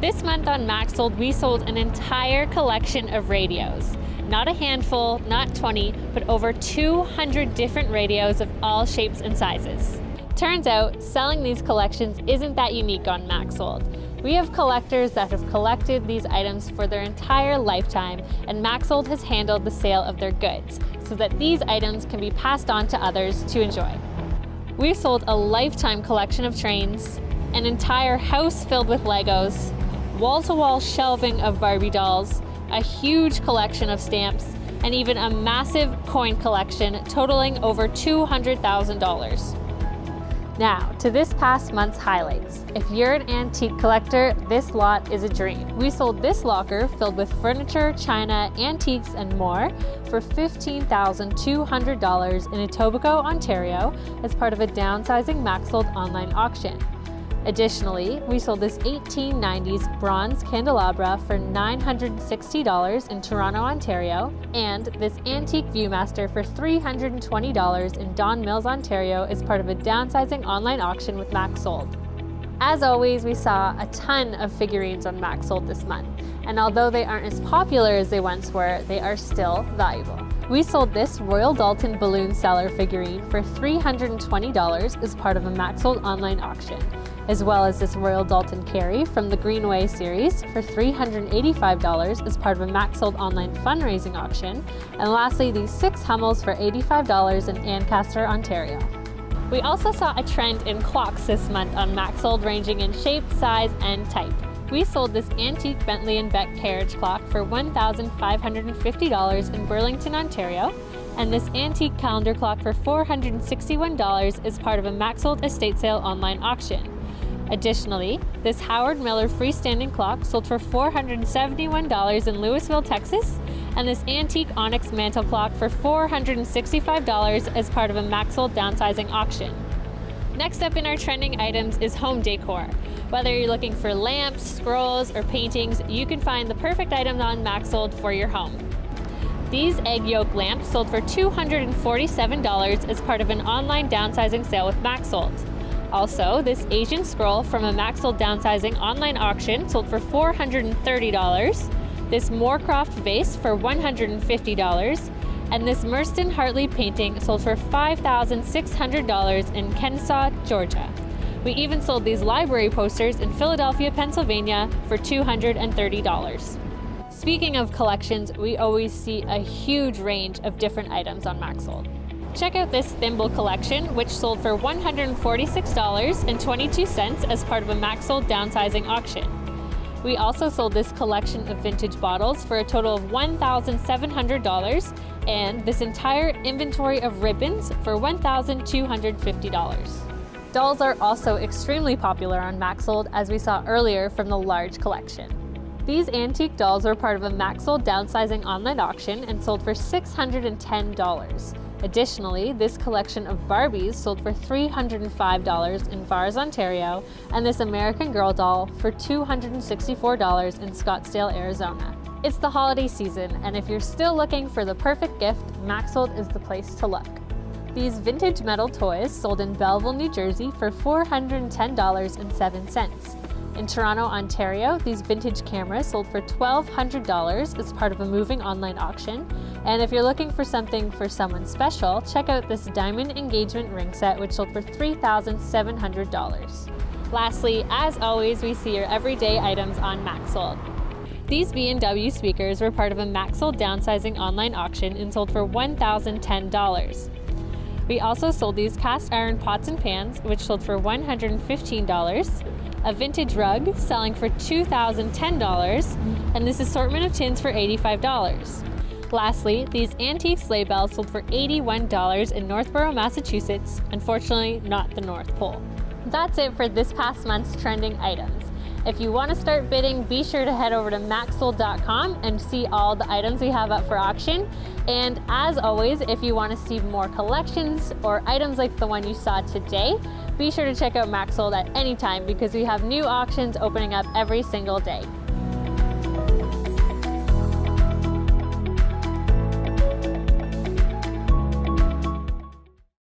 This month on MaxSold, we sold an entire collection of radios. Not a handful, not 20, but over 200 different radios of all shapes and sizes. Turns out, selling these collections isn't that unique on MaxSold. We have collectors that have collected these items for their entire lifetime, and MaxSold has handled the sale of their goods so that these items can be passed on to others to enjoy. We've sold a lifetime collection of trains, an entire house filled with Legos, wall-to-wall shelving of Barbie dolls, a huge collection of stamps, and even a massive coin collection totaling over $200,000. Now, to this past month's highlights. If you're an antique collector, this lot is a dream. We sold this locker filled with furniture, china, antiques, and more for $15,200 in Etobicoke, Ontario, as part of a Downsizing MaxSold online auction. Additionally, we sold this 1890s bronze candelabra for $960 in Toronto, Ontario, and this antique Viewmaster for $320 in Don Mills, Ontario, as part of a Downsizing online auction with MaxSold. As always, we saw a ton of figurines on MaxSold this month, and although they aren't as popular as they once were, they are still valuable. We sold this Royal Dalton balloon seller figurine for $320 as part of a MaxSold online auction, as well as this Royal Dalton Carry from the Greenway series for $385 as part of a MaxSold online fundraising auction, and lastly these 6 Hummels for $85 in Ancaster, Ontario. We also saw a trend in clocks this month on MaxSold ranging in shape, size, and type. We sold this antique Bentley & Beck carriage clock for $1,550 in Burlington, Ontario, and this antique calendar clock for $461 as part of a MaxSold estate sale online auction. Additionally, this Howard Miller freestanding clock sold for $471 in Louisville, Texas, and this antique onyx mantle clock for $465 as part of a MaxSold downsizing auction. Next up in our trending items is home decor. Whether you're looking for lamps, scrolls, or paintings, you can find the perfect items on MaxSold for your home. These egg yolk lamps sold for $247 as part of an online downsizing sale with MaxSold. Also, this Asian scroll from a MaxSold downsizing online auction sold for $430, this Moorcroft vase for $150, and this Merston Hartley painting sold for $5,600 in Kennesaw, Georgia. We even sold these library posters in Philadelphia, Pennsylvania for $230. Speaking of collections, we always see a huge range of different items on MaxSold. Check out this thimble collection, which sold for $146.22 as part of a MaxSold downsizing auction. We also sold this collection of vintage bottles for a total of $1,700, and this entire inventory of ribbons for $1,250. Dolls are also extremely popular on MaxSold, as we saw earlier from the large collection. These antique dolls were part of a MaxSold downsizing online auction and sold for $610. Additionally, this collection of Barbies sold for $305 in Vars, Ontario, and this American Girl doll for $264 in Scottsdale, Arizona. It's the holiday season, and if you're still looking for the perfect gift, MaxSold is the place to look. These vintage metal toys sold in Belleville, New Jersey for $410.07. In Toronto, Ontario, these vintage cameras sold for $1,200 as part of a moving online auction. And if you're looking for something for someone special, check out this diamond engagement ring set, which sold for $3,700. Lastly, as always, we see your everyday items on MaxSold. These B&W speakers were part of a MaxSold downsizing online auction and sold for $1,010. We also sold these cast iron pots and pans, which sold for $115, a vintage rug selling for $2,010, and this assortment of tins for $85. Lastly, these antique sleigh bells sold for $81 in Northborough, Massachusetts, unfortunately not the North Pole. That's it for this past month's trending items. If you want to start bidding, be sure to head over to MaxSold.com and see all the items we have up for auction. And as always, if you want to see more collections or items like the one you saw today, be sure to check out MaxSold at any time because we have new auctions opening up every single day.